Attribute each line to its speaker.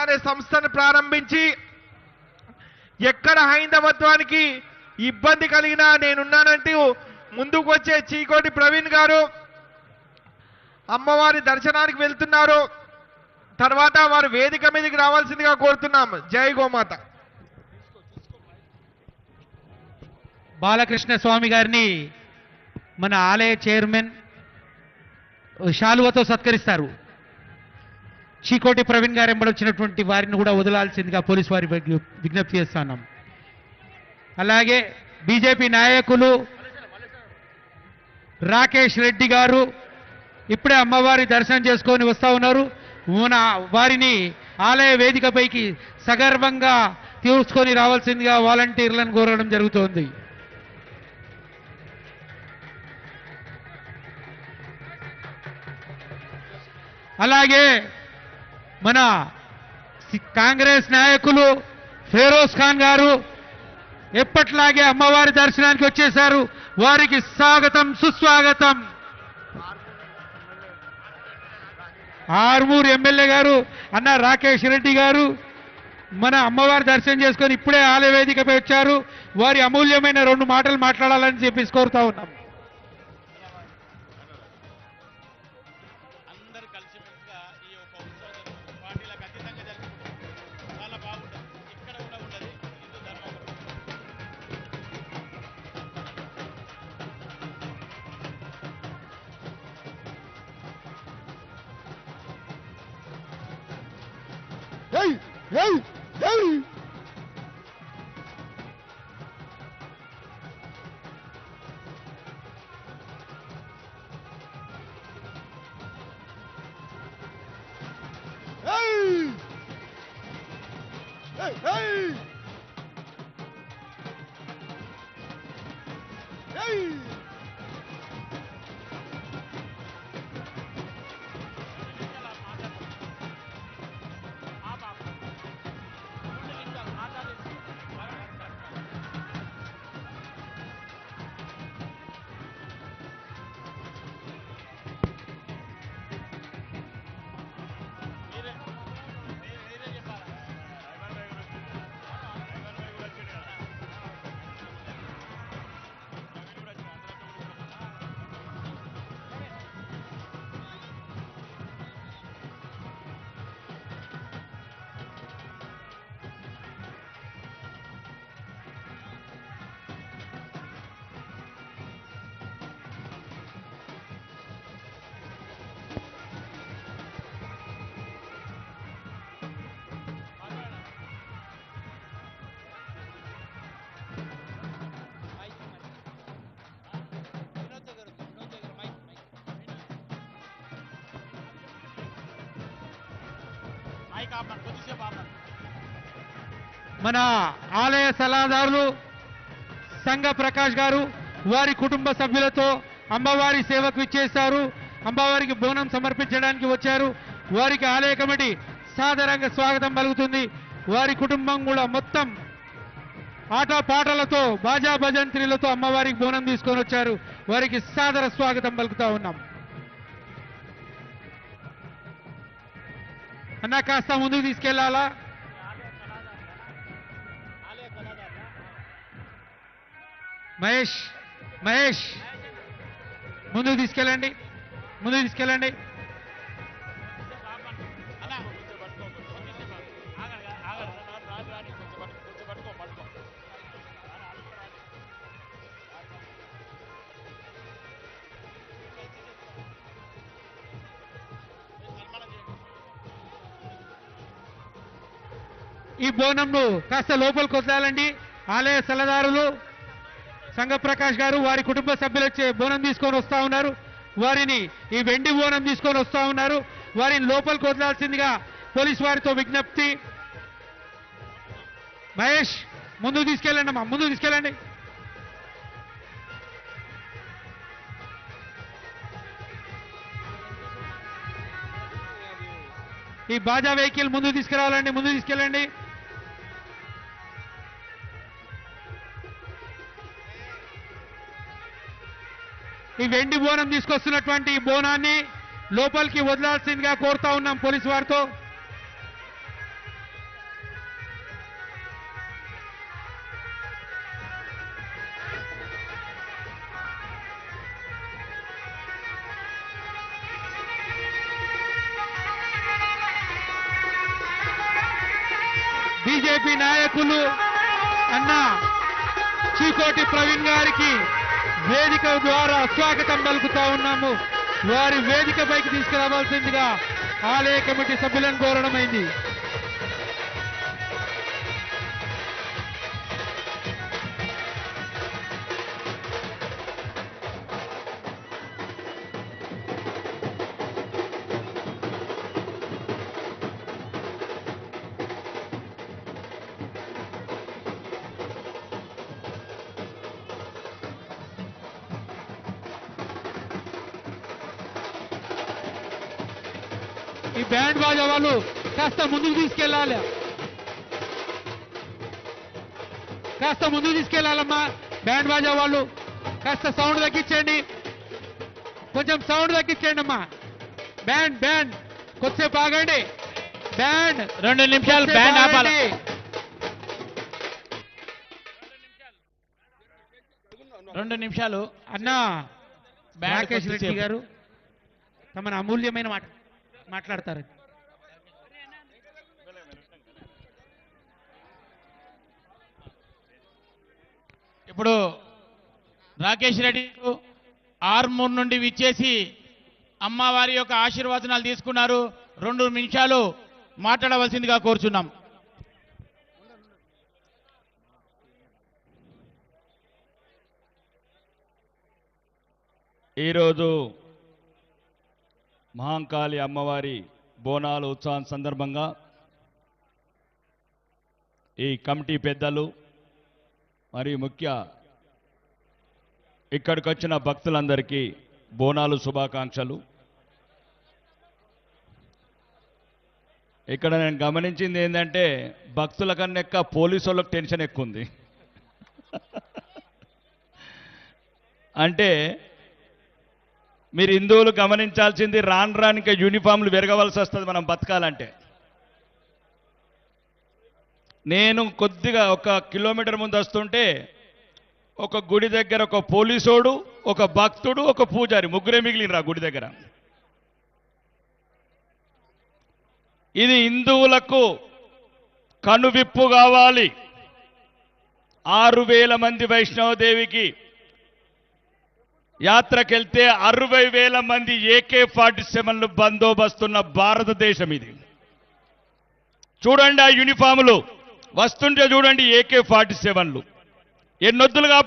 Speaker 1: అనే సంస్థను ప్రారంభించి ఎక్కడ హైందవత్వానికి ఇబ్బంది కలిగినా నేనున్నానంటూ ముందుకు వచ్చే చీకోటి ప్రవీణ్ గారు అమ్మవారి దర్శనానికి వెళ్తున్నారు. తర్వాత వారు వేదిక మీదకి రావాల్సిందిగా కోరుతున్నాం. జై గోమాత.
Speaker 2: బాలకృష్ణ స్వామి గారిని మన ఆలయ చైర్మన్ శాలువతో సత్కరిస్తారు. చీకోటి ప్రవీణ్ గారు ఎంబడొచ్చినటువంటి వారిని కూడా వదలాల్సిందిగా పోలీసు వారి విజ్ఞప్తి చేస్తున్నాం. అలాగే బీజేపీ నాయకులు రాకేష్ రెడ్డి గారు ఇప్పుడే అమ్మవారి దర్శనం చేసుకొని వస్తూ ఉన్నారు. మన వారిని ఆలయ వేదికపైకి సగర్వంగా తీసుకొని రావాల్సిందిగా వాలంటీర్లను కోరడం జరుగుతోంది. అలాగే మన కాంగ్రెస్ నాయకులు ఫెరోజ్ ఖాన్ గారు ఎప్పట్లాగే అమ్మవారి దర్శనానికి వచ్చేశారు. వారికి స్వాగతం సుస్వాగతం. ఆర్మూర్ ఎమ్మెల్యే గారు అన్న రాకేష్ రెడ్డి గారు మన అమ్మవారి దర్శనం చేసుకొని ఇప్పుడే ఆలయ వేదికపై వచ్చారు. వారి అమూల్యమైన 2 మాటలు మాట్లాడాలని చెప్పేసి కోరుతా ఉన్నాం.
Speaker 3: Hey! Hey! Hey! Hey! Hey! Hey! Hey! మన ఆలయ సలహాదారులు సంఘ ప్రకాష్ గారు వారి కుటుంబ సభ్యులతో అమ్మవారి సేవకు ఇచ్చేశారు. అమ్మవారికి బోనం సమర్పించడానికి వచ్చారు. వారికి ఆలయ కమిటీ సాదరంగా స్వాగతం పలుకుతుంది. వారి కుటుంబం కూడా మొత్తం ఆటపాటలతో బాజా భజంత్రీలతో అమ్మవారికి బోనం తీసుకొని వచ్చారు. వారికి సాదర స్వాగతం పలుకుతా ఉన్నాం. అన్న కాస్త ముందుకు తీసుకెళ్లాలా? మహేష్ మహేష్ ముందుకు తీసుకెళ్ళండి, ముందుకు తీసుకెళ్ళండి. ఈ బోనంను కాస్త లోపలికి వదలాలండి. ఆలయ సలహాదారులు సంఘ ప్రకాష్ గారు వారి కుటుంబ సభ్యులు వచ్చే బోనం తీసుకొని వస్తా ఉన్నారు. వారిని ఈ వెండి బోనం తీసుకొని వస్తా ఉన్నారు. వారిని లోపలికి వదలాల్సిందిగా పోలీసు వారితో విజ్ఞప్తి. మహేష్ ముందుకు తీసుకెళ్ళండి అమ్మా, ముందుకు తీసుకెళ్ళండి. ఈ బాజా వెహికల్ ముందుకు తీసుకురావాలండి, ముందుకు తీసుకెళ్ళండి. ఈ వెండి బోనం తీసుకొస్తున్నటువంటి ఈ బోనాన్ని లోపలికి వదలాల్సిందిగా కోరుతా ఉన్నాం పోలీసు వారితో. బీజేపీ నాయకులు అన్న చీకోటి ప్రవీణ్ గారికి వేదిక ద్వారా స్వాగతం పలుకుతా ఉన్నాము. వారి వేదికపైకి తీసుకురావాల్సిందిగా ఆలయ కమిటీ సభ్యులను కోరడమైంది. ఈ బ్యాండ్ బాజా వాళ్ళు కాస్త ముందుకు తీసుకెళ్ళాలమ్మా. బ్యాండ్ బాజా వాళ్ళు కాస్త సౌండ్ తగ్గించండి, కొంచెం సౌండ్ తగ్గించండి అమ్మా. బ్యాండ్ కొద్దిసేపు ఆగండి. బ్యాండ్
Speaker 2: 2 నిమిషాలు బ్యాండ్ ఆపాలి. రెండు నిమిషాలు
Speaker 3: అన్నా రాకేష్ రెడ్డి గారు తమ అమూల్యమైన మాట్లాడతారు.
Speaker 2: ఇప్పుడు రాకేష్ రెడ్డి ఆర్మూర్ నుండి విచ్చేసి అమ్మవారి యొక్క ఆశీర్వచనాలు తీసుకున్నారు. 2 నిమిషాలు మాట్లాడవలసిందిగా కోరుచున్నాం.
Speaker 4: ఈరోజు మహాంకాళి అమ్మవారి బోనాలు ఉత్సవం సందర్భంగా ఈ కమిటీ పెద్దలు మరియు ముఖ్య ఇక్కడికి వచ్చిన భక్తులందరికీ బోనాలు శుభాకాంక్షలు. ఇక్కడ నేను గమనించింది ఏంటంటే భక్తుల కన్నా ఎక్కువ పోలీసు వాళ్ళకి టెన్షన్ ఎక్కువ ఉంది. అంటే మీరు హిందువులు గమనించాల్సింది రానికి యూనిఫామ్లు పెరగవలసి వస్తుంది మనం బతకాలంటే. నేను కొద్దిగా 1 కిలోమీటర్ ముందు వస్తుంటే ఒక గుడి దగ్గర ఒక పోలీసోడు, ఒక భక్తుడు, ఒక పూజారి, ముగ్గురే మిగిలినరా గుడి దగ్గర. ఇది హిందువులకు కనువిప్పు కావాలి. 6,000 మంది వైష్ణవదేవికి యాత్రకెళ్తే 60,000 మంది AK-47లు బందోబస్తున్న భారతదేశం ఇది. చూడండి ఆ యూనిఫాములు వస్తుంటే చూడండి AK-47లు ఎన్నొద్దులుగా